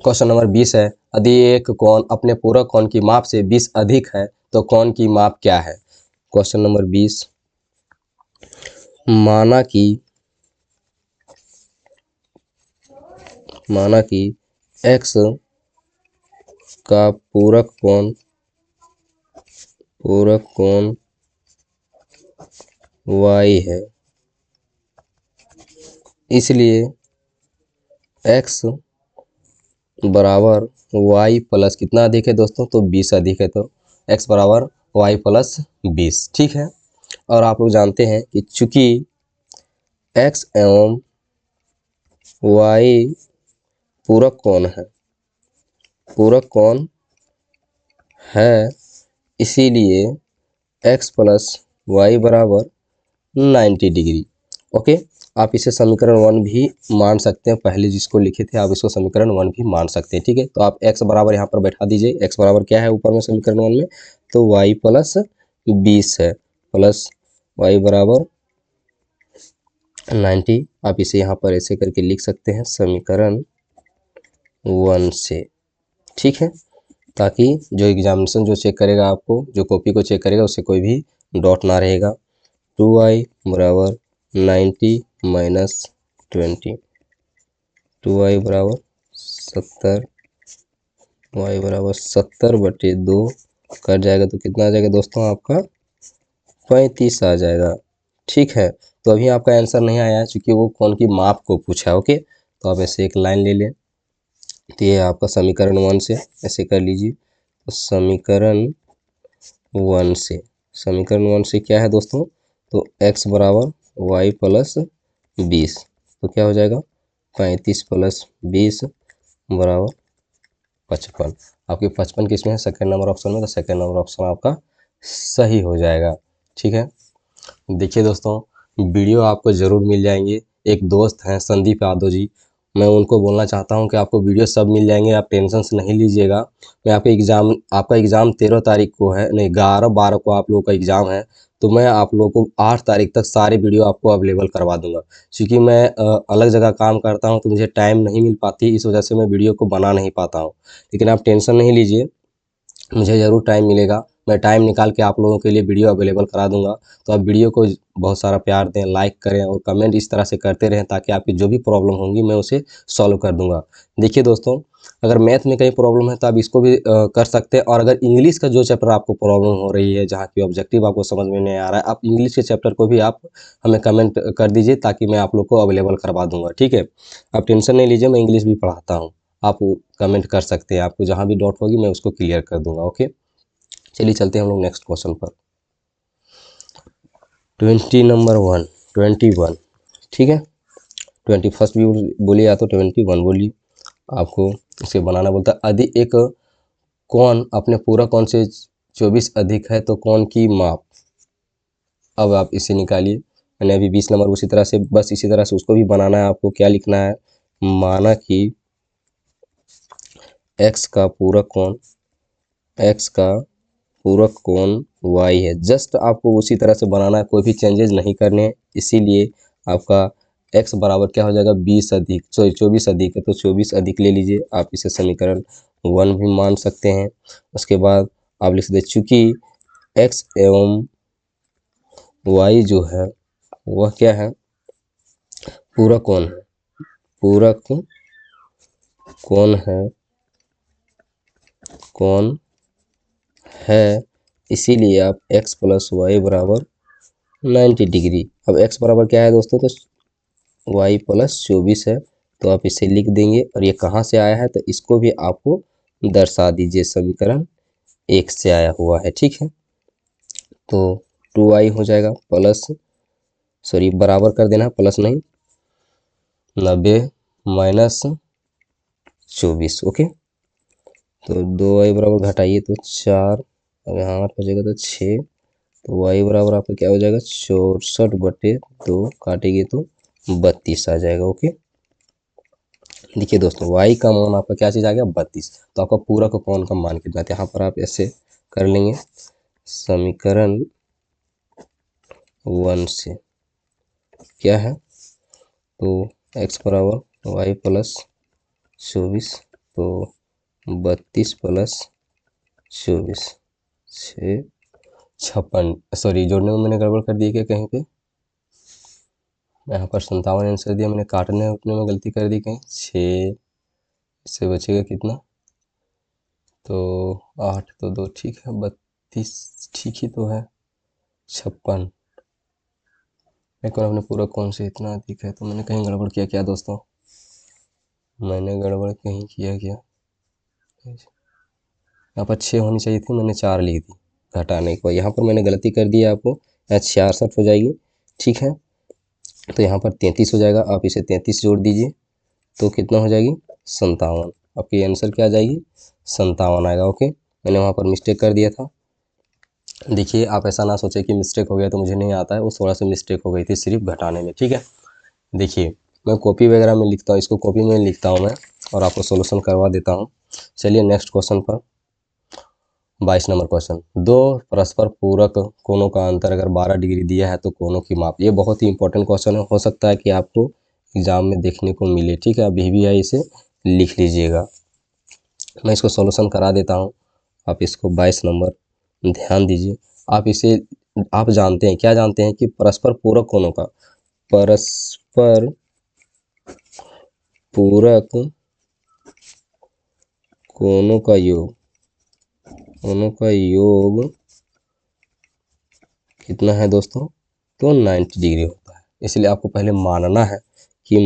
Question number 20 है, यदि एक कोण अपने पूरक कोण की माप से 20 अधिक है तो कोण की माप क्या है। क्वेश्चन नंबर 20, माना कि x का पूरक कोण y है, इसलिए x बराबर y प्लस कितना अधिक है दोस्तों, तो 20 अधिक है, तो x बराबर y प्लस 20। ठीक है, और आप लोग जानते हैं कि चूंकि x एवं y पूरक कोण है, इसीलिए x प्लस वाई बराबर 90 डिग्री। ओके, आप इसे समीकरण 1 भी मान सकते हैं, पहले जिसको लिखे थे आप इसको समीकरण 1 भी मान सकते हैं। ठीक है, तो आप x बराबर यहाँ पर बैठा दीजिए। x बराबर क्या है ऊपर में समीकरण 1 में, तो y प्लस 20 है, प्लस y बराबर 90। आप इसे यहाँ पर ऐसे करके लिख सकते हैं समीकरण 1 से। ठीक है, ताकि जो एग्जामिनेशन जो चेक करेगा आपको, जो कॉपी को चेक करेगा, उससे कोई भी डॉट ना रहेगा। 2y बराबर 90 माइनस 20, 2y बराबर 70, y बराबर 70/2 कट जाएगा तो कितना आ जाएगा दोस्तों, आपका 35 आ जाएगा। ठीक है, तो अभी आपका आंसर नहीं आया है क्योंकि वो कोण की माप को पूछा है। ओके, तो आप ऐसे एक लाइन ले लें, तो ये आपका समीकरण 1 से ऐसे कर लीजिए। तो समीकरण 1 से क्या है दोस्तों, तो x बराबर y प्लस 20, तो क्या हो जाएगा 35 प्लस 20 बराबर 55। आपके 55 किस में है, सेकेंड नंबर ऑप्शन में, तो सेकेंड नंबर ऑप्शन आपका सही हो जाएगा। ठीक है, देखिए दोस्तों, वीडियो आपको ज़रूर मिल जाएंगे। एक दोस्त हैं संदीप यादव जी, मैं उनको बोलना चाहता हूं कि आपको वीडियो सब मिल जाएंगे, आप टेंशन से नहीं लीजिएगा। मैं आपका एग्ज़ाम 13 तारीख को है, नहीं 11-12 को आप लोगों का एग्ज़ाम है, तो मैं आप लोगों को 8 तारीख तक सारे वीडियो आपको अवेलेबल करवा दूंगा। क्योंकि मैं अलग जगह काम करता हूं तो मुझे टाइम नहीं मिल पाती, इस वजह से मैं वीडियो को बना नहीं पाता हूँ। लेकिन आप टेंशन नहीं लीजिए, मुझे ज़रूर टाइम मिलेगा, मैं टाइम निकाल के आप लोगों के लिए वीडियो अवेलेबल करा दूंगा। तो आप वीडियो को बहुत सारा प्यार दें, लाइक करें और कमेंट इस तरह से करते रहें, ताकि आपकी जो भी प्रॉब्लम होंगी मैं उसे सॉल्व कर दूंगा। देखिए दोस्तों, अगर मैथ में कहीं प्रॉब्लम है तो आप इसको भी कर सकते हैं, और अगर इंग्लिश का जो चैप्टर आपको प्रॉब्लम हो रही है, जहाँ की ऑब्जेक्टिव आपको समझ में नहीं आ रहा है, आप इंग्लिश के चैप्टर को भी आप हमें कमेंट कर दीजिए, ताकि मैं आप लोग को अवेलेबल करवा दूंगा। ठीक है, आप टेंशन नहीं लीजिए, मैं इंग्लिश भी पढ़ाता हूँ, आप कमेंट कर सकते हैं, आपको जहाँ भी डाउट होगी मैं उसको क्लियर कर दूंगा। ओके, चलिए चलते हैं हम लोग नेक्स्ट क्वेश्चन पर। 21। ठीक है, 21 भी बोलिए या तो 21 बोलिए, आपको इसे बनाना बोलता है। यदि एक कोण अपने पूरा कोण से 24 अधिक है तो कोण की माप। अब आप इसे निकालिए, मैंने अभी 20 नंबर उसी तरह से, बस इसी तरह से उसको भी बनाना है। आपको क्या लिखना है, माना कि x का पूरक कोण y है। जस्ट आपको उसी तरह से बनाना है, कोई भी चेंजेस नहीं करने हैं। इसीलिए आपका x बराबर क्या हो जाएगा, 24 अधिक है, तो 24 अधिक ले लीजिए। आप इसे समीकरण 1 भी मान सकते हैं। उसके बाद आप लिख सकते, चूंकि x एवं y जो है वह क्या है, पूरक कोण है, इसीलिए आप x प्लस वाई बराबर 90 डिग्री। अब x बराबर क्या है दोस्तों, तो y प्लस 24 है, तो आप इसे लिख देंगे। और ये कहाँ से आया है, तो इसको भी आपको दर्शा दीजिए, समीकरण 1 से आया हुआ है। ठीक है, तो 2y हो जाएगा प्लस, सॉरी बराबर कर देना, प्लस नहीं, 90 माइनस 24। ओके, तो 2y बराबर घटाइए तो 4, अब यहाँ 8 बचेगा तो 6, तो y बराबर आपका क्या हो जाएगा, 64/2, काटेंगे तो 32 आ जाएगा। ओके, देखिए दोस्तों, y का मान आपका क्या चीज़ आ गया, 32। तो आपका पूरा का कोण का मान कितना है, यहाँ पर आप ऐसे कर लेंगे, समीकरण 1 से क्या है, तो x बराबर y प्लस 24 तो 32 प्लस 24 6 56। सॉरी, जोड़ने में मैंने गड़बड़ कर दी क्या कहीं पे? यहाँ पर 57 आंसर दिया मैंने, काटने उठने में गलती कर दी कहीं। 6 इससे बचेगा कितना? तो 8 तो 2 ठीक है, 32 ठीक ही तो है। 56 एक और अपने पूरा कौन से इतना अधिक है? तो मैंने कहीं गड़बड़ किया क्या दोस्तों? मैंने गड़बड़ कहीं किया क्या? यहाँ पर 6 होनी चाहिए थी, मैंने 4 लिख दी घटाने को। यहाँ पर मैंने गलती कर दी है आपको। यहाँ 66 हो जाएगी, ठीक है। तो यहाँ पर 33 हो जाएगा, आप इसे 33 जोड़ दीजिए तो कितना हो जाएगी? 57। आपकी आंसर क्या आ जाएगी? 57 आएगा। ओके, मैंने वहाँ पर मिस्टेक कर दिया था। देखिए, आप ऐसा ना सोचें कि मिस्टेक हो गया तो मुझे नहीं आता है, वो थोड़ा सा मिस्टेक हो गई थी सिर्फ घटाने में, ठीक है। देखिए, मैं कॉपी वगैरह में लिखता हूँ, इसको कॉपी में लिखता हूँ मैं और आपको सोल्यूशन करवा देता हूँ। चलिए नेक्स्ट क्वेश्चन पर, 22 नंबर क्वेश्चन। दो परस्पर पूरक कोणों का अंतर अगर 12 डिग्री दिया है तो कोणों की माप। ये बहुत ही इंपॉर्टेंट क्वेश्चन है, हो सकता है कि आपको एग्जाम में देखने को मिले, ठीक है। अभी भी इसे लिख लीजिएगा, मैं इसको सॉल्यूशन करा देता हूँ। आप इसको 22 नंबर ध्यान दीजिए। आप इसे, आप जानते हैं, क्या जानते हैं कि परस्पर पूरक कोणों का, परस्पर पूरक कोणों का योग, कोणों का योग कितना है दोस्तों? तो 90 डिग्री होता है। इसलिए आपको पहले मानना है कि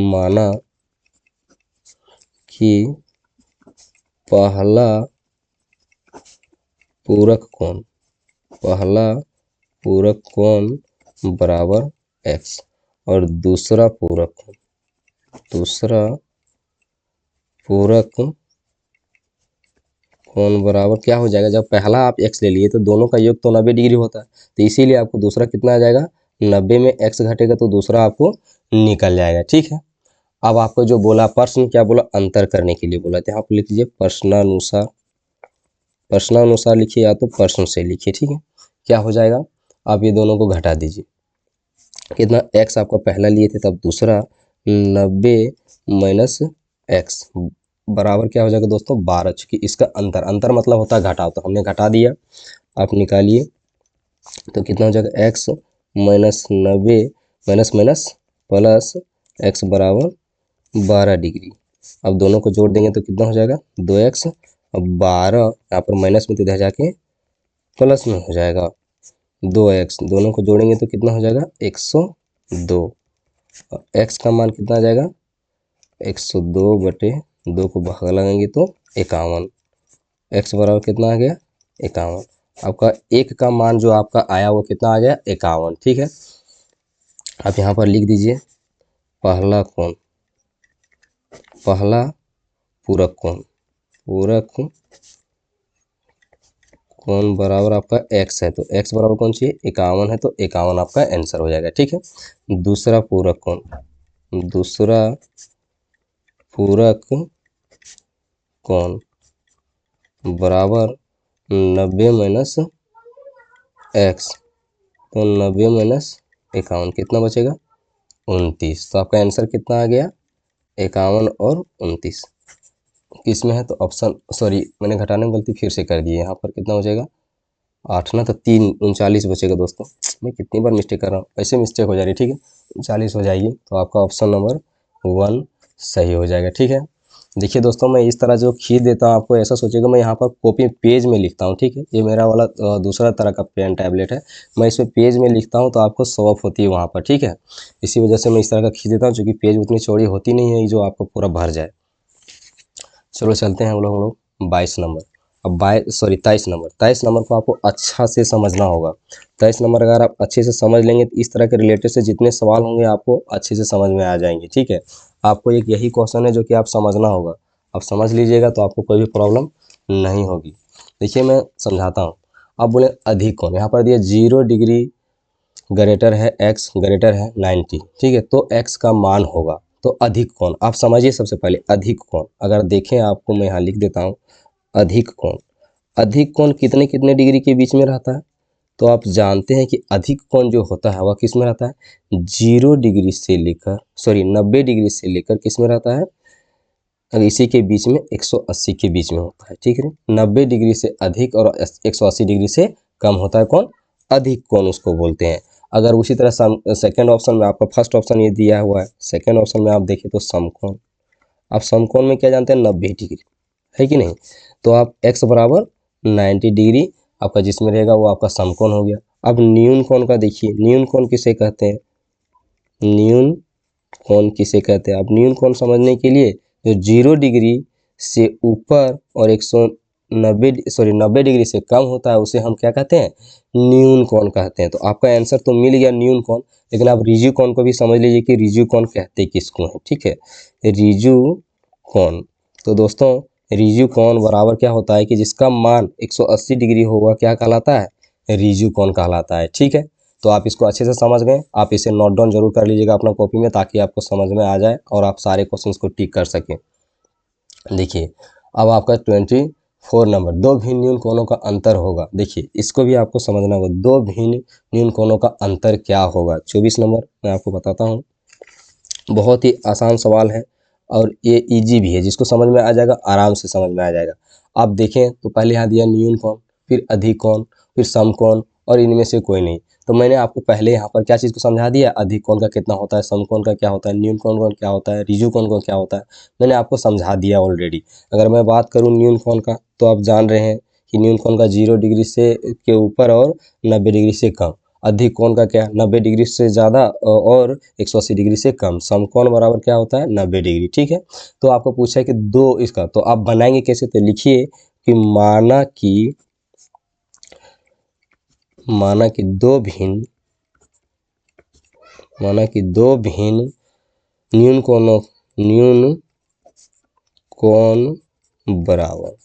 पहला पूरक कोण, पहला पूरक कोण बराबर x और दूसरा पूरक कोण बराबर क्या हो जाएगा? जब पहला आप x ले लिए तो दोनों का योग तो 90 डिग्री होता है, तो इसीलिए आपको दूसरा कितना आ जाएगा? 90 में x घटेगा तो दूसरा आपको निकल जाएगा, ठीक है। अब आपको जो बोला प्रश्न, क्या बोला? अंतर करने के लिए बोला था। आप लिख लीजिए प्रश्नानुसार, प्रश्नानुसार लिखिए या तो प्रश्न से लिखिए, ठीक है। क्या हो जाएगा? आप ये दोनों को घटा दीजिए। कितना? x आपका पहला लिए थे, तब दूसरा 90 माइनस x बराबर क्या हो जाएगा दोस्तों? 12। चूंकि इसका अंतर मतलब होता है घटाव, तो हमने घटा दिया। आप निकालिए तो कितना हो जाएगा? x minus 90 minus minus plus x बराबर 12 डिग्री। अब दोनों को जोड़ देंगे तो कितना हो जाएगा? 2x। अब 12 यहाँ पर माइनस में तो इधर जाके प्लस में हो जाएगा 2x। दोनों को जोड़ेंगे तो कितना हो जाएगा? 102। x का मान कितना आ जाएगा? 102/2 को भाग लगाएंगे तो 51। x बराबर कितना आ गया? 51। आपका एक का मान जो आपका आया वो कितना आ गया? 51, ठीक है। आप यहाँ पर लिख दीजिए पहला कोण, पहला पूरक कोण, पूरक कोण बराबर आपका x है, तो x बराबर कौन सी है? 51 है, तो 51 आपका आंसर हो जाएगा, ठीक है। दूसरा पूरक कोण, दूसरा पूरक कोण बराबर 90 माइनस x, तो 90 माइनस 51 कितना बचेगा? 29। तो आपका आंसर कितना आ गया? 51 और 29 किस में है? तो ऑप्शन, सॉरी मैंने घटाने में गलती फिर से कर दी है। यहाँ पर कितना हो जाएगा? 8 ना, तो 3 39 बचेगा दोस्तों। मैं कितनी बार मिस्टेक कर रहा हूँ, ऐसे मिस्टेक हो जा रही है, ठीक है। 39 हो जाएगी, तो आपका ऑप्शन नंबर 1 सही हो जाएगा, ठीक है। देखिए दोस्तों, मैं इस तरह जो खींच देता हूँ, आपको ऐसा सोचेगा मैं यहाँ पर कॉपी पेज में लिखता हूँ, ठीक है। ये मेरा वाला दूसरा तरह का पेन टैबलेट है, मैं इसमें पेज में लिखता हूँ तो आपको शो ऑफ होती है वहाँ पर, ठीक है। इसी वजह से मैं इस तरह का खींच देता हूँ, क्योंकि पेज उतनी चौड़ी होती नहीं है जो आपको पूरा भर जाए। चलो चलते हैं हम लोग 22 नंबर। अब 23 नंबर, 23 नंबर को आपको अच्छा से समझना होगा। 23 नंबर अगर आप अच्छे से समझ लेंगे तो इस तरह के रिलेटेड से जितने सवाल होंगे आपको अच्छे से समझ में आ जाएंगे, ठीक है। आपको एक यही क्वेश्चन है जो कि आप समझना होगा, आप समझ लीजिएगा तो आपको कोई भी प्रॉब्लम नहीं होगी। देखिए मैं समझाता हूँ। आप बोले अधिक कोण, यहाँ पर दिया 0 डिग्री ग्रेटर है x ग्रेटर है 90, ठीक है। तो x का मान होगा, तो अधिक कोण आप समझिए। सबसे पहले अधिक कोण अगर देखें, आपको मैं यहाँ लिख देता हूँ अधिक कोण। अधिक कोण कितने कितने डिग्री के बीच में रहता है? तो आप जानते हैं कि अधिक कोण जो होता है वह किस में रहता है? 0 डिग्री से लेकर, सॉरी 90 डिग्री से लेकर किस में रहता है? अगर इसी के बीच में 180 के बीच में होता है, ठीक है। 90 डिग्री से अधिक और 180 डिग्री से कम होता है कौन, अधिक कोण उसको बोलते हैं। अगर उसी तरह सेकंड ऑप्शन में आपका फर्स्ट ऑप्शन ये दिया हुआ है, सेकंड ऑप्शन में आप देखें तो समकोण। आप समकोण में क्या जानते हैं, 90 डिग्री, है कि नहीं। तो आप x बराबर 90 डिग्री आपका जिसमें रहेगा वो आपका समकोण हो गया। अब न्यून कोण का देखिए, न्यून कोण किसे कहते हैं, न्यून कोण किसे कहते हैं। अब न्यून कोण समझने के लिए जो 0 डिग्री से ऊपर और 90 डिग्री से कम होता है उसे हम क्या कहते हैं, न्यून कोण कहते हैं। तो आपका आंसर तो मिल गया न्यून कोण, लेकिन आप रिजु कोण को भी समझ लीजिए कि रिजु कोण कहते किसको है, ठीक है, रिजु कोण। तो दोस्तों रिजु कोण बराबर क्या होता है कि जिसका मान 180 डिग्री होगा क्या कहलाता है, रिजु कोण कहलाता है, ठीक है। तो आप इसको अच्छे से समझ गए, आप इसे नोट डाउन जरूर कर लीजिएगा अपना कॉपी में ताकि आपको समझ में आ जाए और आप सारे क्वेश्चंस को टिक कर सकें। देखिए अब आपका 24 नंबर, दो भिन्न न्यून कोणों का अंतर होगा। देखिए इसको भी आपको समझना होगा, दो भिन्न न्यून कोणों का अंतर क्या होगा। 24 नंबर मैं आपको बताता हूँ, बहुत ही आसान सवाल है और ये इजी भी है, जिसको समझ में आ जाएगा आराम से समझ में आ जाएगा। आप देखें तो पहले यहाँ दिया न्यून कोण, फिर अधिक कोण, फिर समकोण और इनमें से कोई नहीं। तो मैंने आपको पहले यहाँ पर क्या चीज़ को समझा दिया, अधिक कोण का कितना होता है, समकोण का क्या होता है, न्यून कोण का क्या होता है, रिजु कोण का क्या होता है, मैंने आपको समझा दिया ऑलरेडी। अगर मैं बात करूँ न्यून कोण का, तो आप जान रहे हैं कि न्यून कोण का 0 डिग्री से के ऊपर और 90 डिग्री से कम। अधिक कोण का क्या, 90 डिग्री से ज़्यादा और 180 डिग्री से कम। समकोण बराबर क्या होता है, 90 डिग्री, ठीक है। तो आपको पूछा है कि दो इसका, तो आप बनाएंगे कैसे, तो लिखिए कि माना कि दो भिन्न न्यून कोण बराबर,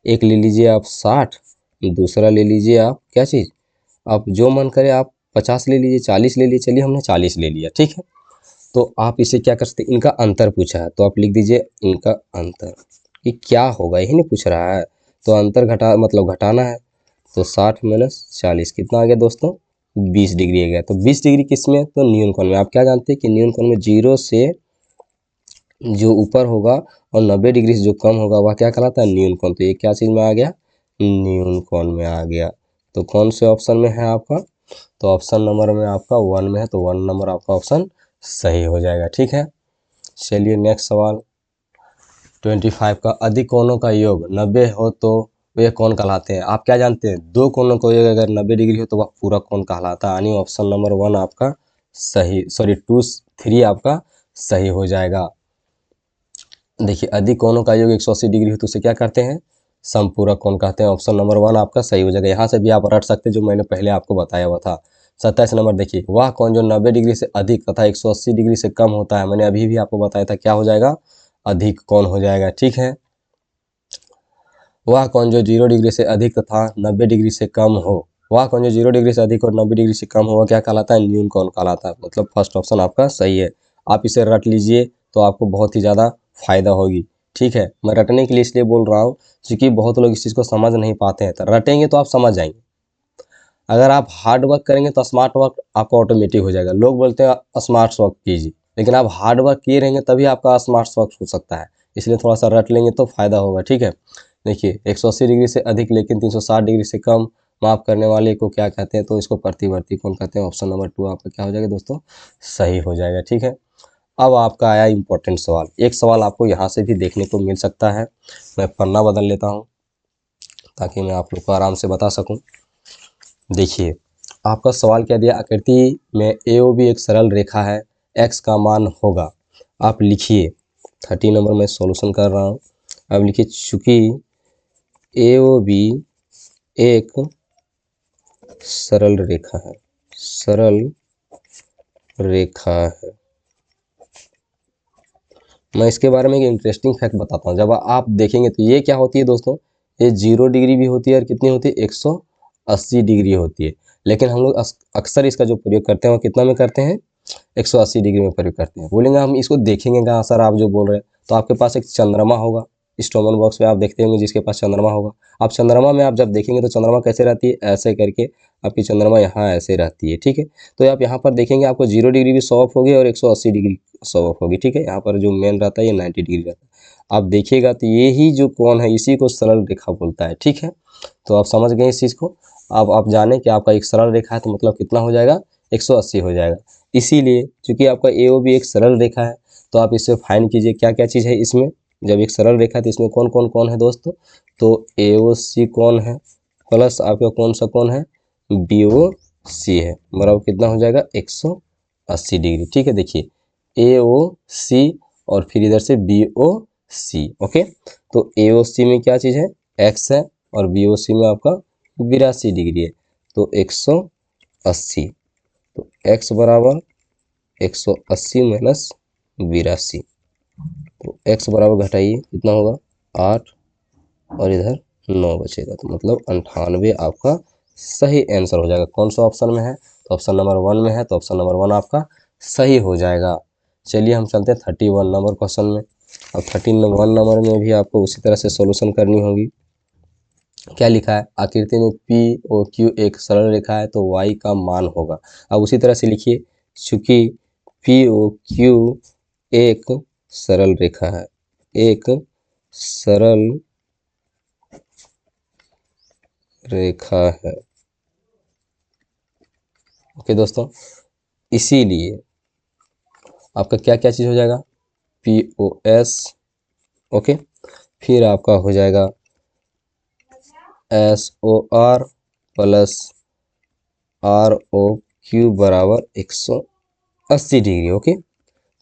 एक ले लीजिए आप 60, दूसरा ले लीजिए आप क्या चीज़, आप जो मन करे आप 50 ले लीजिए, 40 ले लीजिए, चलिए हमने 40 ले लिया, ठीक है। तो आप इसे क्या कर सकते हैं, इनका अंतर पूछा है तो आप लिख दीजिए इनका अंतर, कि क्या होगा यही नहीं पूछ रहा है। तो अंतर घटाना है, तो 60 माइनस 40 कितना आ गया दोस्तों, 20 डिग्री आ गया। तो 20 डिग्री किस में, तो न्यून कोण में। आप क्या जानते हैं कि न्यून कोण में 0 से जो ऊपर होगा और 90 डिग्री से जो कम होगा वह क्या कहलाता है, न्यून कोण। तो ये क्या चीज़ में आ गया, न्यून कोण में आ गया। तो कौन से ऑप्शन में है आपका, तो ऑप्शन नंबर में आपका 1 में है, तो 1 नंबर आपका ऑप्शन सही हो जाएगा, ठीक है। चलिए नेक्स्ट सवाल 25 का, अधिक कोणों का योग 90 हो तो वे कोण कहलाते हैं। आप क्या जानते हैं, दो कोणों का योग अगर 90 डिग्री हो तो वह पूरा कोण कहलाता है। यानी ऑप्शन नंबर 1 आपका सही, 3 आपका सही हो जाएगा। देखिए अधिक कोणों का योग 180 डिग्री हो तो उसे क्या करते हैं, समपूरक कोण कहते हैं। ऑप्शन नंबर 1 आपका सही हो जाएगा। यहाँ से भी आप रट सकते हैं जो मैंने पहले आपको बताया हुआ था। 27 नंबर देखिए, वह कोण जो 90 डिग्री से अधिक तथा 180 डिग्री से कम होता है, मैंने अभी भी आपको बताया था क्या हो जाएगा, अधिक कोण हो जाएगा, ठीक है। वह कोण जो 0 डिग्री से अधिक तथा 90 डिग्री से कम हो, वह कोण जो 0 डिग्री से अधिक और 90 डिग्री से कम हो क्या कहलाता है, न्यून कोण कहलाता है। मतलब फर्स्ट ऑप्शन आपका सही है। आप इसे रट लीजिए तो आपको बहुत ही ज़्यादा फायदा होगी, ठीक है। मैं रटने के लिए इसलिए बोल रहा हूँ क्योंकि बहुत लोग इस चीज़ को समझ नहीं पाते हैं, तो रटेंगे तो आप समझ जाएंगे। अगर आप हार्ड वर्क करेंगे तो स्मार्ट वर्क आपका ऑटोमेटिक हो जाएगा। लोग बोलते हैं स्मार्ट वर्क कीजिए, लेकिन आप हार्ड वर्क किए रहेंगे तभी आपका स्मार्ट वर्क हो सकता है। इसलिए थोड़ा सा रट लेंगे तो फायदा होगा, ठीक है। देखिए 180 डिग्री से अधिक लेकिन 360 डिग्री से कम माप करने वाले को क्या कहते हैं, तो इसको प्रतिवर्ती कोण कहते हैं। ऑप्शन नंबर 2 आपका क्या हो जाएगा दोस्तों, सही हो जाएगा, ठीक है। अब आपका आया इंपॉर्टेंट सवाल, एक सवाल आपको यहाँ से भी देखने को मिल सकता है। मैं पन्ना बदल लेता हूँ ताकि मैं आप लोग को आराम से बता सकूँ। देखिए आपका सवाल क्या दिया, आकृति में AOB एक सरल रेखा है, x का मान होगा। आप लिखिए 30 नंबर में सॉल्यूशन कर रहा हूँ। अब लिखिए चूंकि AOB एक सरल रेखा है, मैं इसके बारे में एक इंटरेस्टिंग फैक्ट बताता हूँ। जब आप देखेंगे तो ये क्या होती है दोस्तों, ये 0 डिग्री भी होती है और कितनी होती है, 180 डिग्री होती है। लेकिन हम लोग अक्सर इसका जो प्रयोग करते हैं वो कितना में करते हैं, 180 डिग्री में प्रयोग करते हैं। बोलेंगे हम इसको देखेंगे कहाँ सर आप जो बोल रहे हैं, तो आपके पास एक चंद्रमा होगा, स्टोमन बॉक्स में आप देखते होंगे जिसके पास चंद्रमा होगा। आप चंद्रमा में आप जब देखेंगे तो चंद्रमा कैसे रहती है, ऐसे करके आपकी चंद्रमा यहाँ ऐसे रहती है, ठीक है। तो आप यहाँ पर देखेंगे आपको 0 डिग्री भी शो ऑफ होगी और 180 डिग्री शो ऑफ होगी, ठीक है। यहाँ पर जो मेन रहता है ये 90 डिग्री रहता है। आप देखिएगा तो ये ही जो कोण है इसी को सरल रेखा बोलता है। ठीक है, तो आप समझ गए इस चीज़ को। अब आप जाने कि आपका एक सरल रेखा है तो मतलब कितना हो जाएगा, 180 हो जाएगा। इसीलिए चूंकि आपका AOB एक सरल रेखा है तो आप इससे फाइंड कीजिए क्या क्या चीज़ है इसमें। जब एक सरल रेखा है तो इसमें कौन कौन कौन है दोस्तों, तो AOC कौन है प्लस आपका कौन सा कौन है, BOC है, बराबर कितना हो जाएगा, 180 डिग्री। ठीक है, देखिए AOC और फिर इधर से BOC। ओके, तो AOC में क्या चीज़ है, x है और BOC में आपका 82 डिग्री है, तो 180। तो x बराबर 180 माइनस 82, तो x बराबर घटाइए कितना होगा, 8 और इधर 9 बचेगा, तो मतलब 98 आपका सही आंसर हो जाएगा। कौन सा ऑप्शन में है, तो ऑप्शन नंबर 1 में है, तो ऑप्शन नंबर 1 आपका सही हो जाएगा। चलिए हम चलते हैं 31 नंबर क्वेश्चन में। अब 31 नंबर में भी आपको उसी तरह से सॉल्यूशन करनी होगी। क्या लिखा है, आकृति में POQ एक सरल रेखा है तो y का मान होगा। अब उसी तरह से लिखिए, चूंकि POQ एक सरल रेखा है, एक सरल रेखा है। ओके दोस्तों, इसीलिए आपका क्या क्या चीज़ हो जाएगा, POS। ओके, फिर आपका हो जाएगा SOR प्लस ROQ बराबर 180 डिग्री। ओके,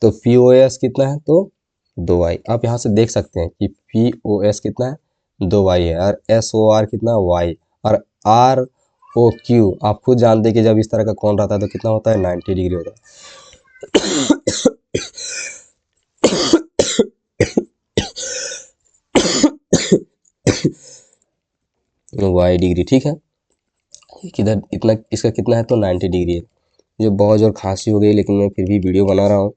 तो POS कितना है, तो 2y। आप यहाँ से देख सकते हैं कि POS कितना है, 2y है, और SOR कितना y, और ROQ आप खुद जानते हैं कि जब इस तरह का कोण रहता है तो कितना होता है, 90 डिग्री होता है, y डिग्री। ठीक है, किधर इतना, इसका कितना है, तो 90 डिग्री है। जो बहुत ज़ोर खांसी हो गई, लेकिन मैं फिर भी वीडियो बना रहा हूँ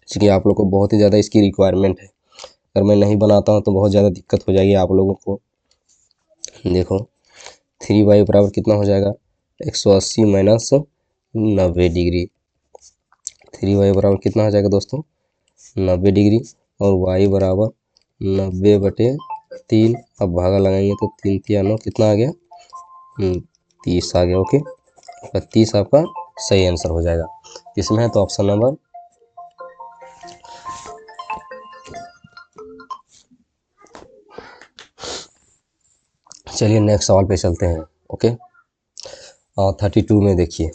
क्योंकि आप लोग को बहुत ही ज़्यादा इसकी रिक्वायरमेंट है। अगर मैं नहीं बनाता हूँ तो बहुत ज़्यादा दिक्कत हो जाएगी आप लोगों को। देखो 3y बराबर कितना हो जाएगा, 180 माइनस 90 डिग्री। 3y बराबर कितना हो जाएगा दोस्तों, 90 डिग्री, और y बराबर 90/3। अब भागा लगाएंगे तो 3 3 9 कितना आ गया, 30 आ गया। ओके, 30 आपका सही आंसर हो जाएगा। इसमें है तो ऑप्शन नंबर, चलिए नेक्स्ट सवाल पे चलते हैं। ओके, 32 में देखिए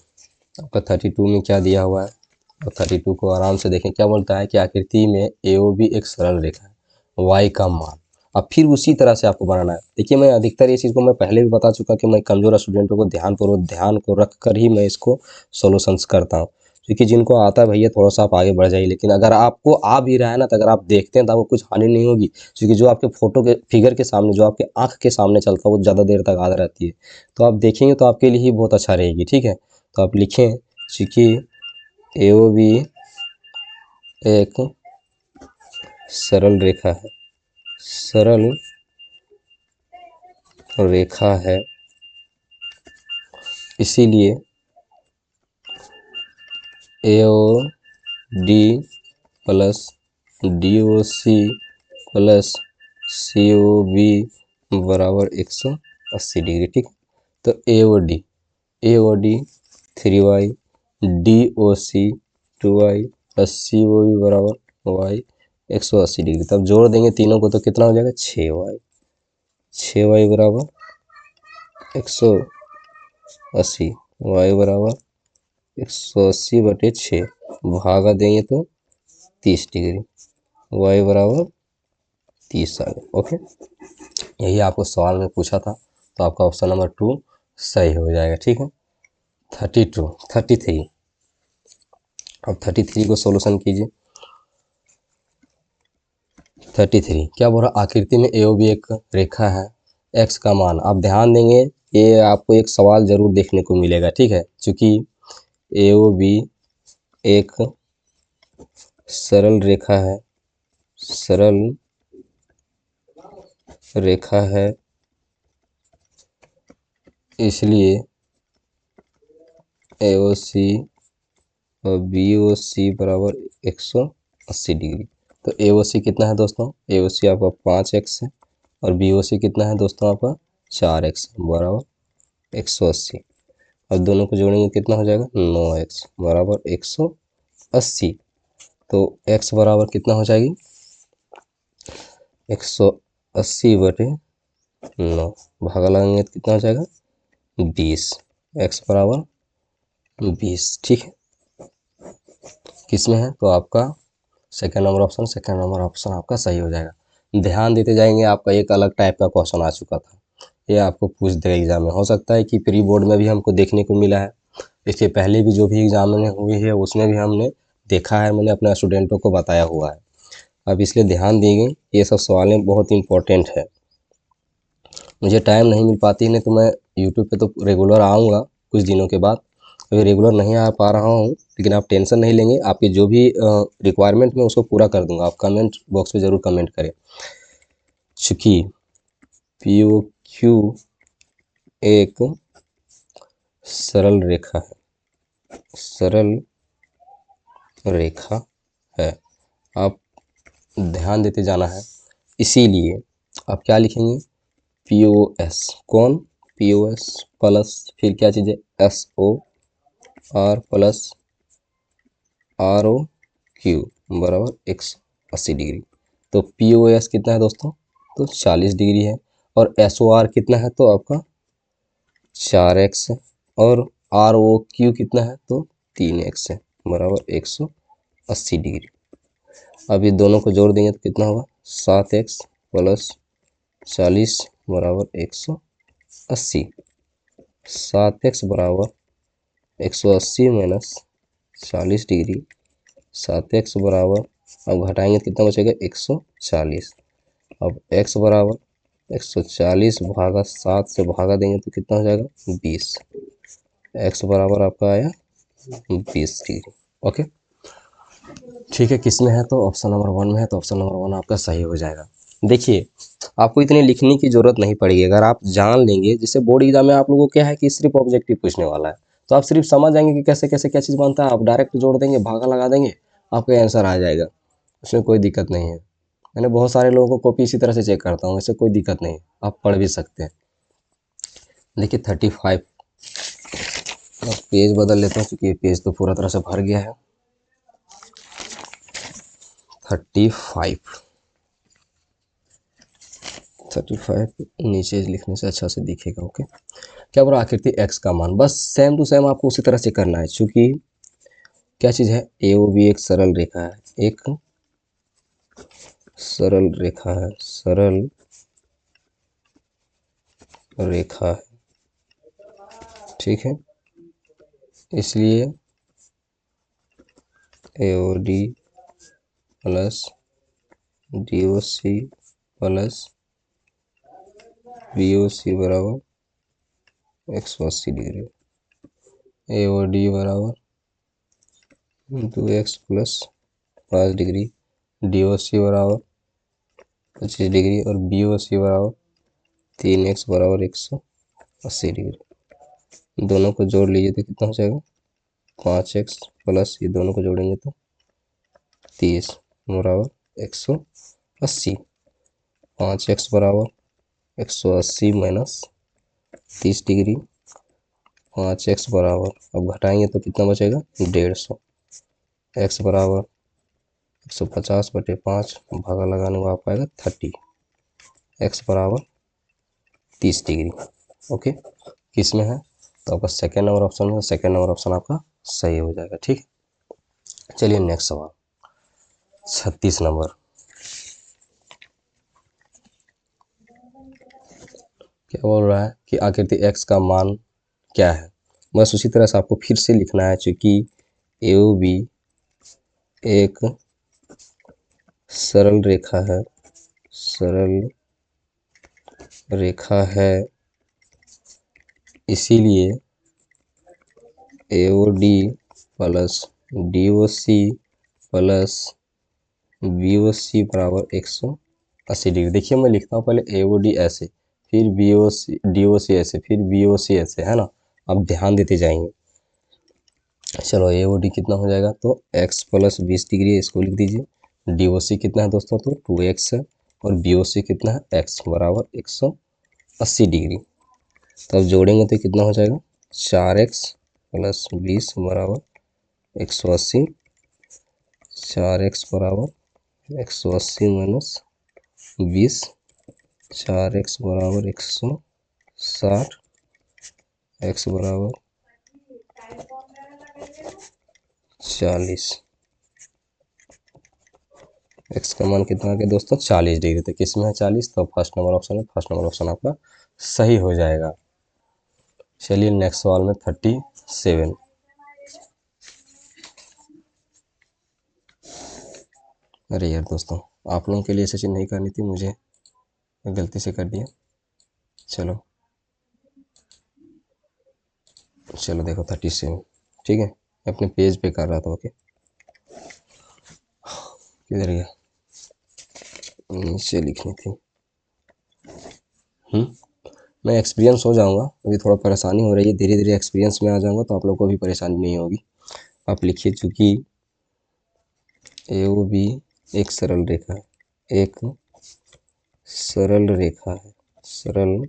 आपका 32 में क्या दिया हुआ है, और 32 को आराम से देखें। क्या बोलता है कि आकृति में AOB एक सरल रेखा है, y का मान। अब फिर उसी तरह से आपको बनाना है। देखिए मैं अधिकतर ये चीज़ को मैं पहले भी बता चुका कि मैं कमज़ोर स्टूडेंटों को ध्यान को रख कर ही मैं इसको सॉल्यूशंस करता हूँ, क्योंकि जिनको आता है भैया थोड़ा सा आप आगे बढ़ जाइए। लेकिन अगर आपको आ भी रहा है ना, तो अगर आप देखते हैं तो आपको कुछ हानि नहीं होगी, क्योंकि जो आपके फोटो के फिगर के सामने, जो आपके आँख के सामने चलता है वो ज़्यादा देर तक याद रहती है। तो आप देखेंगे तो आपके लिए ही बहुत अच्छा रहेगी। ठीक है, तो आप लिखें, चूँकि AOB एक सरल रेखा है, सरल रेखा है, इसीलिए AOD plus DOC plus COB बराबर 180 डिग्री। ठीक, तो AOD 3y, DOC 2y plus COB बराबर y 180 डिग्री। तब जोड़ देंगे तीनों को तो कितना हो जाएगा, 6y। 6y बराबर 180, y बराबर 180/6, भागा देंगे तो 30 डिग्री, y बराबर 30 आ गया। ओके, यही आपको सवाल में पूछा था, तो आपका ऑप्शन नंबर 2 सही हो जाएगा। ठीक है, 33। अब 33 को सॉल्यूशन कीजिए। 33 क्या बोल रहा, आकृति में AOB एक रेखा है, x का मान। आप ध्यान देंगे, ये आपको एक सवाल जरूर देखने को मिलेगा। ठीक है, क्योंकि AOB एक सरल रेखा है, सरल रेखा है, इसलिए AOC और BOC बराबर 180 डिग्री। तो AOC कितना है दोस्तों, AOC आपका 5x है और BOC कितना है दोस्तों आपका 4x बराबर 180। और दोनों को जोड़ेंगे कितना हो जाएगा 9x बराबर 180। तो x बराबर कितना हो जाएगी 180/9, भागा लगाएंगे तो कितना हो जाएगा 20, x बराबर 20। ठीक है, किस में है तो आपका सेकेंड नंबर ऑप्शन आपका सही हो जाएगा। ध्यान देते जाएंगे, आपका एक अलग टाइप का क्वेश्चन आ चुका था, ये आपको पूछ देगा एग्जाम में। हो सकता है कि प्री बोर्ड में भी हमको देखने को मिला है, इसके पहले भी जो भी एग्जाम में हुई है उसमें भी हमने देखा है, मैंने अपने स्टूडेंटों को बताया हुआ है। अब इसलिए ध्यान देंगे, ये सब सवालें बहुत इंपॉर्टेंट है। मुझे टाइम नहीं मिल पाती, नहीं तो मैं यूट्यूब पे तो रेगुलर आऊँगा कुछ दिनों के बाद। अभी रेगुलर नहीं आ पा रहा हूँ, लेकिन आप टेंशन नहीं लेंगे, आपकी जो भी रिक्वायरमेंट में उसको पूरा कर दूंगा। आप कमेंट बॉक्स में ज़रूर कमेंट करें। चूँकि POQ एक सरल रेखा है, आप ध्यान देते जाना है, इसीलिए आप क्या लिखेंगे POS, कौन POS प्लस फिर क्या चीज़ है SOR प्लस ROQ बराबर 180 डिग्री। तो POS कितना है दोस्तों, तो 40 डिग्री है, और SOR कितना है तो आपका 4x है, और ROQ कितना है तो 3x है बराबर 180 डिग्री। अब ये दोनों को जोड़ देंगे तो कितना होगा 7x प्लस 40 बराबर 180। 7x बराबर 180 माइनस 40 डिग्री, 7x बराबर, अब घटाएंगे तो कितना बचेगा 140। अब x बराबर 140 भागा 7 से भागा देंगे तो कितना हो जाएगा 20। x बराबर आपका आया 20 डिग्री। ओके, ठीक है, किस में है तो ऑप्शन नंबर 1 में है, तो ऑप्शन नंबर 1 आपका सही हो जाएगा। देखिए, आपको इतनी लिखने की जरूरत नहीं पड़ेगी, अगर आप जान लेंगे। जैसे बोर्ड एग्जाम में आप लोगों को क्या है कि सिर्फ ऑब्जेक्टिव पूछने वाला है, तो आप सिर्फ समझ जाएंगे कि कैसे कैसे क्या चीज़ बनता है, आप डायरेक्ट जोड़ देंगे, भागा लगा देंगे, आपका आंसर आ जाएगा, उसमें कोई दिक्कत नहीं है। मैंने बहुत सारे लोगों को कॉपी इसी तरह से चेक करता हूँ, इससे कोई दिक्कत नहीं, आप पढ़ भी सकते हैं। देखिए 35, पेज बदल लेता हूँ क्योंकि पेज तो पूरा तरह से भर गया है। 35 नीचे लिखने से अच्छा से दिखेगा। ओके, क्या बोला आकृति x का मान, बस सेम टू सेम आपको उसी तरह से करना है। चूंकि क्या चीज़ है AOB एक सरल रेखा है, एक सरल रेखा है, सरल रेखा है, ठीक है, इसलिए AOD plus DOC plus BOC बराबर 180 डिग्री। AOD बराबर 2x प्लस 5 डिग्री, DOC बराबर 25 डिग्री, और BOC बराबर 3x बराबर 180 डिग्री। दोनों को जोड़ लीजिए तो कितना हो जाएगा 5x प्लस, ये दोनों को जोड़ेंगे तो 30 बराबर 180। 5x बराबर 180 माइनस 30 डिग्री, 5x बराबर, अब घटाएंगे तो कितना बचेगा 150। x बराबर 150/5, भागा लगाने को आप पाएगा 30, x बराबर 30 डिग्री। ओके, किस में है तो आपका सेकेंड नंबर ऑप्शन में, सेकेंड नंबर ऑप्शन आपका सही हो जाएगा। ठीक, चलिए नेक्स्ट सवाल 36 नंबर। क्या बोल रहा है कि आकृति x का मान क्या है, बस उसी तरह से आपको फिर से लिखना है। चूंकि AOB एक सरल रेखा है, सरल रेखा है, इसीलिए AOD plus DOC plus BOC बराबर 180 डिग्री। देखिए मैं लिखता हूँ पहले AOD ऐसे, फिर DOC ऐसे, फिर BOC ऐसे, है ना, आप ध्यान देते जाएंगे। चलो AOD कितना हो जाएगा तो x प्लस 20 डिग्री, इसको लिख दीजिए, डी ओ सी कितना है दोस्तों, तो 2x है, और बी ओ सी कितना है, x बराबर 180 डिग्री। तब जोड़ेंगे तो कितना हो जाएगा, 4x प्लस 20 बराबर 180, 4x बराबर 180 माइनस 20, 4x बराबर 160, x बराबर 40। x का मान कितना आ गया दोस्तों, 40 डिग्री। तो किस में है 40, तो फर्स्ट नंबर ऑप्शन है, फर्स्ट नंबर ऑप्शन आपका सही हो जाएगा। चलिए नेक्स्ट सवाल में 37। अरे यार दोस्तों, आप लोगों के लिए ऐसी चीज़ नहीं करनी थी, मुझे गलती से कर दिया। चलो चलो देखो 37, ठीक है, अपने पेज पे कर रहा था। ओके, किधर गया, नीचे लिखनी थी। मैं एक्सपीरियंस हो जाऊंगा, अभी थोड़ा परेशानी हो रही है, धीरे धीरे एक्सपीरियंस में आ जाऊंगा तो आप लोग को भी परेशानी नहीं होगी। आप लिखिए, चूंकि ए ओ बी एक सरल रेखा है, एक सरल रेखा है, सरल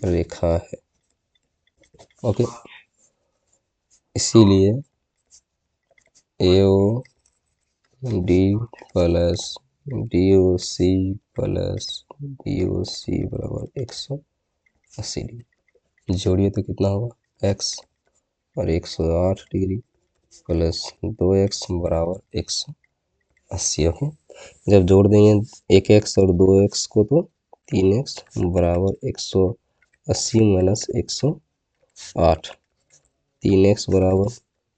रेखा है। ओके, इसीलिए A O D plus D O C plus D O C बराबर 180 डिग्री। जोड़िए तो कितना होगा, x और 108 डिग्री प्लस 2x बराबर 180। ओके, जब जोड़ देंगे एक x और 2x को तो 3x बराबर 180 माइनस 108, 3x बराबर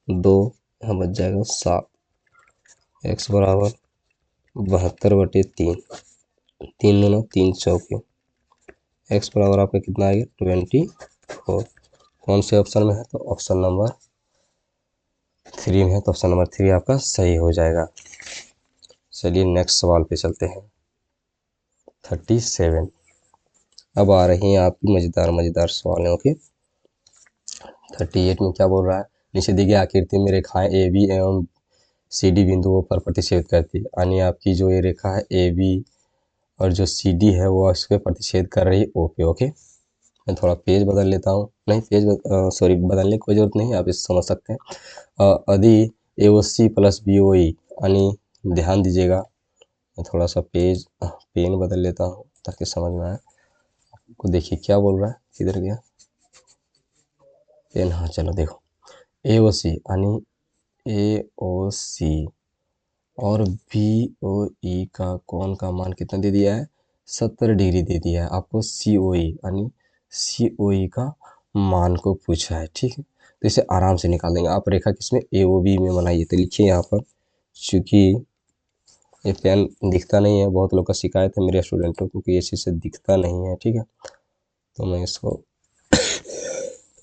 2, यहाँ बच जाएगा 7, x बराबर 72/3, 3×3 = 3 x बराबर आपका कितना आ गया 24। कौन से ऑप्शन में है, तो ऑप्शन नंबर 3 में है, तो ऑप्शन नंबर 3 आपका सही हो जाएगा। चलिए नेक्स्ट सवाल पे चलते हैं 37। अब आ रही हैं आपकी मज़ेदार मज़ेदार सवाल है। ओके, 38 में क्या बोल रहा है, नीचे दी गई आकृति में रेखाएं ए बी एवं सी डी बिंदुओं पर प्रतिच्छेद करती है। यानी आपकी जो ये रेखा है ए बी और जो सी डी है वो इस पर प्रतिच्छेद कर रही है ओ पे। ओके, मैं थोड़ा पेज बदल लेता हूँ, नहीं पेज सॉरी बदलने की कोई ज़रूरत नहीं है, आप इसे समझ सकते हैं। यदि ए ओ सी प्लस बी ओ ई, यानी ध्यान दीजिएगा, मैं थोड़ा सा पेन बदल लेता हूँ ताकि समझ में आए आपको। देखिए क्या बोल रहा है, किधर गया पेन, हाँ चलो देखो, ए ओ सी यानी ए ओ सी और बी ओ ई का कोण का मान कितना दे दिया है, 70 डिग्री दे दिया है। आपको सी ओ ई यानी सी ओ ई का मान को पूछा है, ठीक है, तो इसे आराम से निकाल देंगे। आप रेखा किसमें, ए ओ बी में बनाइए। तो लिखिए यहाँ पर, चूँकि ये पेन दिखता नहीं है, बहुत लोग का शिकायत है मेरे स्टूडेंटों को कि ये चीज़ से दिखता नहीं है, ठीक है, तो मैं इसको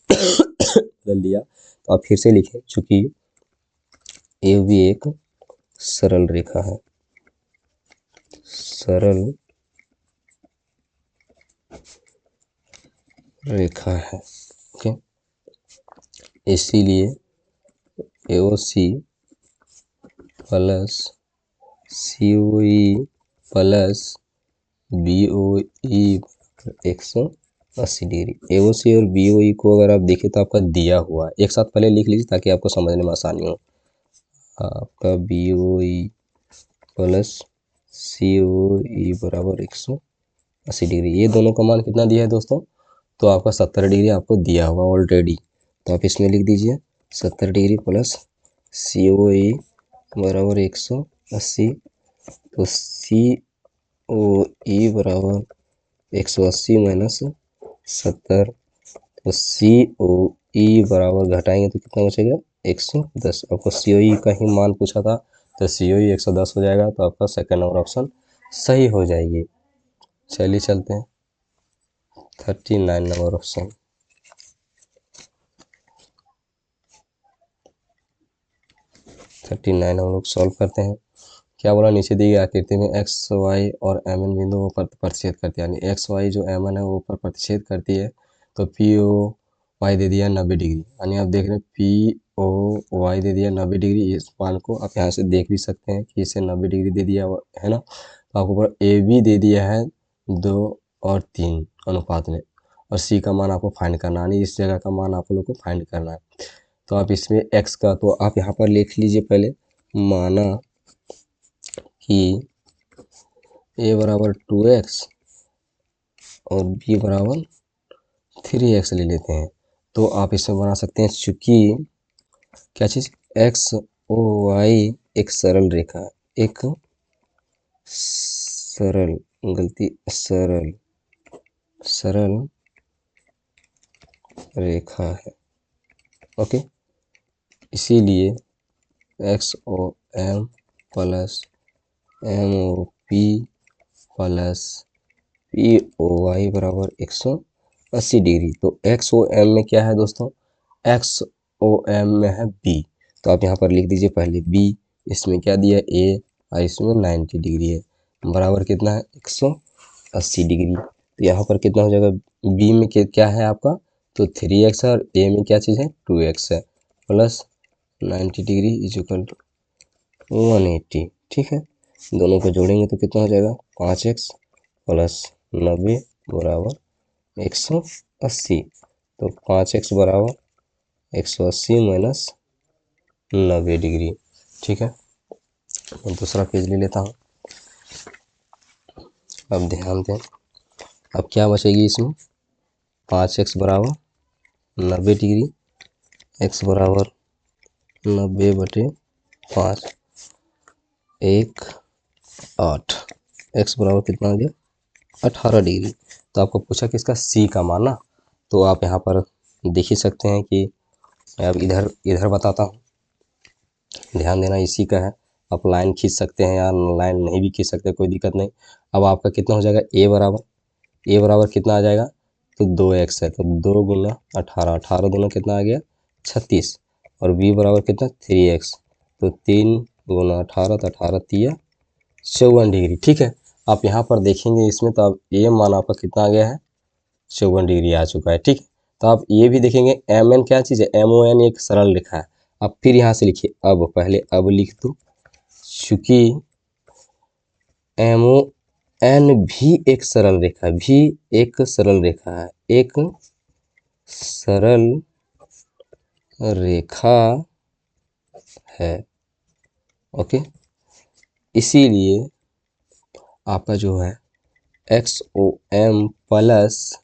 बदल दिया। तो आप फिर से लिखें, चूँकि ए भी एक सरल रेखा है, सरल रेखा है। ओके, इसीलिए A O C plus C O E plus B O E 180 degree. ए ओ सी और बी ओ ई को अगर आप देखें तो आपका दिया हुआ है, एक साथ पहले लिख लीजिए ताकि आपको समझने में आसानी हो। आपका बी ओ ई प्लस सी ओ ई बराबर 180 डिग्री, ये दोनों का मान कितना दिया है दोस्तों, तो आपका 70 डिग्री आपको दिया हुआ ऑलरेडी। तो आप इसमें लिख दीजिए 70 डिग्री प्लस सी ओ ई बराबर 180, तो सी ओ ई बराबर 180 माइनस 70, तो सी ओ ई बराबर घटाएंगे तो कितना बचेगा 110। आपको सी ओ ई का ही मान पूछा था, तो सी ओ ई 110 हो जाएगा, तो आपका सेकंड नंबर ऑप्शन सही हो जाएगी। चलिए चलते हैं 39 नंबर ऑप्शन। 39 हम लोग सॉल्व करते हैं। क्या बोला, नीचे दी गई आकृति में एक्स वाई और एम एन बिंदुओं पर प्रतिच्छेद करती है। यानी एक्स वाई जो एम एन है वो पर प्रतिच्छेद करती है, तो पी ओ वाई दे दिया 90 डिग्री। यानी आप देख रहे हैं पी ओ वाई दे दिया 90 डिग्री, इस मान को आप यहाँ से देख भी सकते हैं कि इसे 90 डिग्री दे दिया है ना। तो आपको ऊपर ए बी दे दिया है 2 और 3 अनुपात में, और सी का मान आपको फाइंड करना है, इस जगह का मान आप लोग को फाइंड करना है। तो आप इसमें एक्स का तो आप यहाँ पर लिख लीजिए पहले, माना कि ए बराबर 2x और बी बराबर 3x ले लेते हैं। तो आप इसमें बना सकते हैं, चूँकि क्या चीज़ एक्स ओ वाई एक सरल रेखा है, एक सरल रेखा है, ओके। इसीलिए X O M plus M O P plus P O Y बराबर 180 डिग्री। तो एक्स ओ एम में क्या है दोस्तों, एक्स ओ एम में है बी, तो आप यहाँ पर लिख दीजिए पहले बी, इसमें क्या दिया ए और इसमें 90 डिग्री है, बराबर कितना है 180 डिग्री। तो यहाँ पर कितना हो जाएगा, बी में क्या है आपका, तो 3x है, और ए में क्या चीज़ है 2x है, plus 90 degree is equal to 180। ठीक है, दोनों को जोड़ेंगे तो कितना हो जाएगा 5x प्लस 90 बराबर 180। तो 5x बराबर 180 माइनस 90 डिग्री। ठीक है, मैं दूसरा पेज ले लेता हूँ। अब ध्यान दें, अब क्या बचेगी इसमें, 5x बराबर 90 डिग्री, x बराबर 90/5 1 8, x बराबर कितना हो गया 18 डिग्री। तो आपको पूछा कि इसका c का मान ना, तो आप यहाँ पर देख ही सकते हैं कि अब इधर बताता हूँ, ध्यान देना, इसी का है। आप लाइन खींच सकते हैं या लाइन नहीं भी खींच सकते, कोई दिक्कत नहीं। अब आपका कितना हो जाएगा, ए बराबर कितना आ जाएगा, तो 2x है, तो 2 गुना 18, 18 दूना कितना आ गया 36, और b बराबर कितना 3x, तो 3 गुना 18, तो 18 तिया 54 डिग्री। ठीक है, आप यहाँ पर देखेंगे इसमें, तो अब ए मान आपका कितना आ गया है 54 डिग्री आ चुका है। ठीक है, तो आप ये भी देखेंगे एम एन क्या चीज़ है, एम ओ एन एक सरल रेखा है। अब फिर यहाँ से लिखिए, अब पहले अब लिख दो, चूँकि एम ओ एन भी एक सरल रेखा है, एक सरल रेखा है, ओके। इसीलिए आपका जो है X O M plus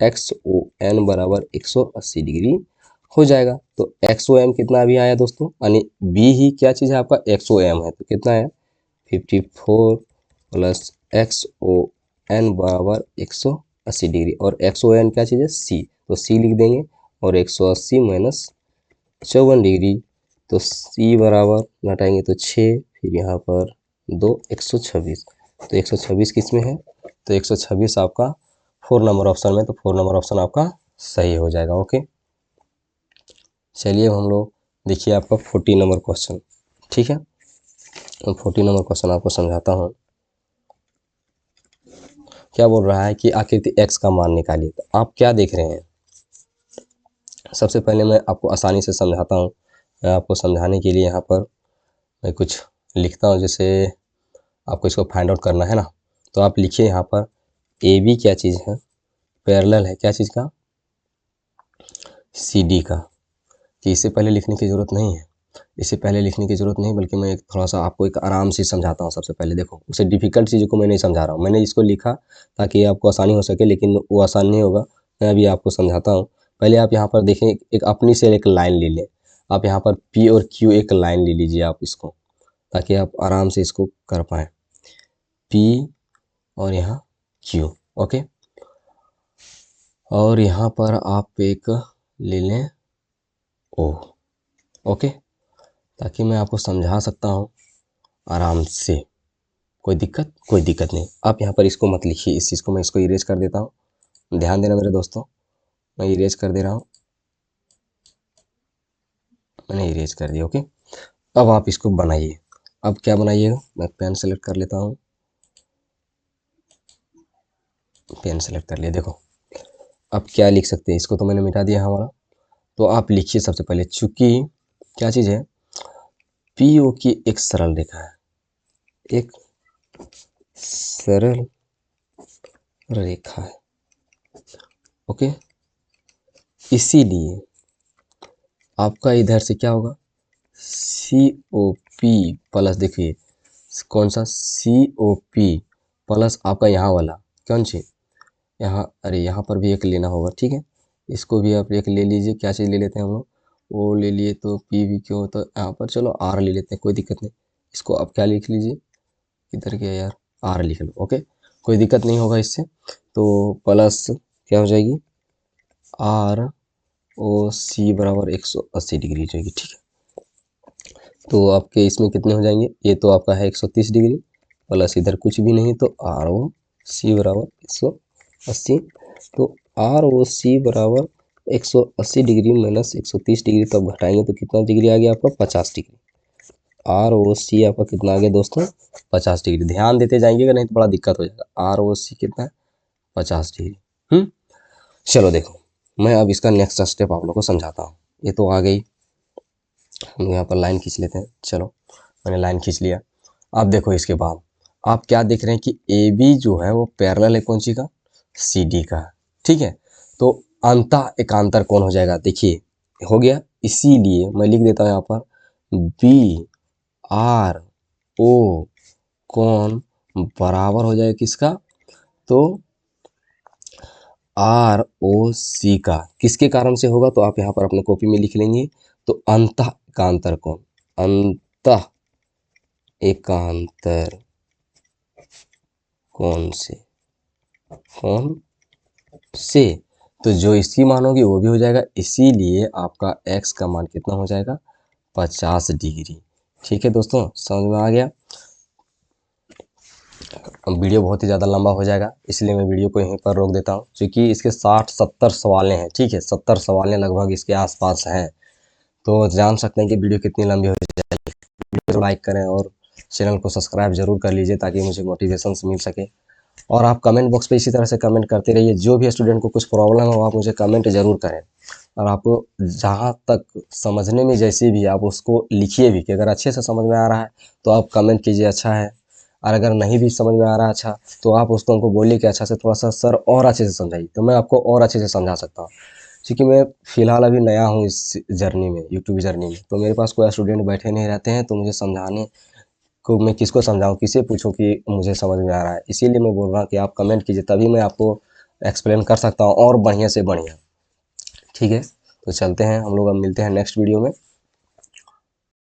X O N बराबर 180 डिग्री हो जाएगा। तो एक्स ओ एम कितना अभी आया दोस्तों, यानी बी ही क्या चीज़ है आपका एक्स ओ एम है, तो कितना है 54 प्लस एक्स ओ एन बराबर 180 डिग्री, और एक्स ओ एन क्या चीज़ है सी, तो सी लिख देंगे, और 180 माइनस 54 डिग्री, तो सी बराबर घटाएंगे तो 6, फिर यहाँ पर 2 126, तो 126 किस में है, तो 126 आपका 4 नंबर ऑप्शन में, तो 4 नंबर ऑप्शन आपका सही हो जाएगा, ओके। चलिए अब हम लोग देखिए आपका 40 नंबर क्वेश्चन। ठीक है, तो 40 नंबर क्वेश्चन आपको समझाता हूँ। क्या बोल रहा है कि आकृति x का मान निकालिए। तो आप क्या देख रहे हैं, सबसे पहले मैं आपको आसानी से समझाता हूँ। मैं आपको समझाने के लिए यहाँ पर मैं कुछ लिखता हूँ, जैसे आपको इसको फाइंड आउट करना है ना, तो आप लिखिए यहाँ पर ए बी क्या चीज़ है, पैरेलल है क्या चीज़ का, सी डी का। कि इससे पहले लिखने की ज़रूरत नहीं है, इससे पहले लिखने की ज़रूरत नहीं, बल्कि मैं एक थोड़ा सा आपको एक आराम से समझाता हूँ। सबसे पहले देखो, उसे डिफ़िकल्ट चीज़ों को मैं नहीं समझा रहा हूँ, मैंने इसको लिखा ताकि आपको आसानी हो सके, लेकिन वो आसान नहीं होगा। मैं अभी आपको समझाता हूँ। पहले आप यहाँ पर देखें, एक अपनी से एक लाइन ले लें। आप यहाँ पर पी और क्यू एक लाइन ले लीजिए आप इसको, ताकि आप आराम से इसको कर पाएँ। पी और यहाँ क्यू, ओके। और यहाँ पर आप एक ले लें ओ, ओके, ताकि मैं आपको समझा सकता हूँ आराम से। कोई दिक्कत नहीं। आप यहाँ पर इसको मत लिखिए, इस चीज़ को मैं इसको इरेज कर देता हूँ। ध्यान देना मेरे दोस्तों, मैं इरेज कर दे रहा हूँ, मैंने इरेज कर दिया, ओके। अब आप इसको बनाइए। अब क्या बनाइएगा, मैं पेन सेलेक्ट कर लेता हूँ, पेन सेलेक्ट कर लिया। देखो अब क्या लिख सकते हैं, इसको तो मैंने मिटा दिया हमारा। तो आप लिखिए सबसे पहले, चूँकि क्या चीज़ है, PO की एक सरल रेखा है, एक सरल रेखा है। ओके, इसीलिए आपका इधर से क्या होगा, COP प्लस, देखिए कौन सा, COP प्लस आपका यहाँ वाला कौन सी, यहाँ, अरे यहाँ पर भी एक लेना होगा, ठीक है, इसको भी आप एक ले लीजिए। क्या चीज़ ले लेते हैं हम लोग, ओ ले लिए तो PV क्यों, तो यहाँ पर चलो R ले लेते हैं, कोई दिक्कत नहीं। इसको आप क्या लिख लीजिए, इधर क्या यार, R लिख लो। ओके, कोई दिक्कत नहीं होगा इससे। तो प्लस क्या हो जाएगी, ROC बराबर 180 डिग्री हो जाएगी, ठीक है। तो आपके इसमें कितने हो जाएंगे, ये तो आपका है 130 डिग्री, प्लस इधर कुछ भी नहीं, तो ROC बराबर 180। तो ROC बराबर 180 डिग्री माइनस 130 डिग्री, तब घटाएंगे तो कितना डिग्री आ गया आपका, 50 डिग्री। ROC आपका कितना आ गया दोस्तों, 50 डिग्री। ध्यान देते जाएंगे, नहीं तो बड़ा दिक्कत हो जाएगा। ROC कितना है, 50 डिग्री। चलो देखो, मैं अब इसका नेक्स्ट स्टेप आप लोग को समझाता हूँ। ये तो आ गई, हम यहाँ पर लाइन खींच लेते हैं। चलो, मैंने लाइन खींच लिया। अब देखो, इसके बाद आप क्या देख रहे हैं कि AB जो है वो पैरेलल है कौन सी का, CD का, ठीक है। तो अंतः एकांतर कौन हो जाएगा, देखिए हो गया। इसीलिए मैं लिख देता हूँ यहाँ पर BRO कौन बराबर हो जाएगा किसका, तो ROC का। किसके कारण से होगा, तो आप यहाँ पर अपने कॉपी में लिख लेंगे। तो अंतः एकांतर कौन, अंतः एकांतर कौन से, कौन से, तो जो इसकी मान होगी वो भी हो जाएगा। इसीलिए आपका x का मान कितना हो जाएगा, 50 डिग्री। ठीक है दोस्तों, समझ में आ गया। अब वीडियो बहुत ही ज़्यादा लंबा हो जाएगा, इसलिए मैं वीडियो को यहीं पर रोक देता हूँ, क्योंकि इसके 60-70 सवालें हैं, ठीक है, 70 सवालें लगभग इसके आसपास हैं। तो जान सकते हैं कि वीडियो कितनी लंबी हो जाएगी। वीडियो को लाइक करें और चैनल को सब्सक्राइब जरूर कर लीजिए, ताकि मुझे मोटिवेशन मिल सके। और आप कमेंट बॉक्स पे इसी तरह से कमेंट करते रहिए। जो भी स्टूडेंट को कुछ प्रॉब्लम हो, आप मुझे कमेंट जरूर करें। और आपको जहाँ तक समझने में जैसे भी, आप उसको लिखिए भी, कि अगर अच्छे से समझ में आ रहा है तो आप कमेंट कीजिए अच्छा है, और अगर नहीं भी समझ में आ रहा है अच्छा, तो आप उसको हमको बोलिए कि अच्छा से थोड़ा सा सर और अच्छे से समझाइए, तो मैं आपको और अच्छे से समझा सकता हूँ। क्योंकि मैं फ़िलहाल अभी नया हूँ इस जर्नी में, यूट्यूब जर्नी में, तो मेरे पास कोई स्टूडेंट बैठे नहीं रहते हैं, तो मुझे समझाने को मैं किसको समझाऊँ, किसे पूछूँ कि मुझे समझ में आ रहा है। इसीलिए मैं बोल रहा हूँ कि आप कमेंट कीजिए, तभी मैं आपको एक्सप्लेन कर सकता हूँ और बढ़िया से बढ़िया। ठीक है, तो चलते हैं हम लोग, अब मिलते हैं नेक्स्ट वीडियो में।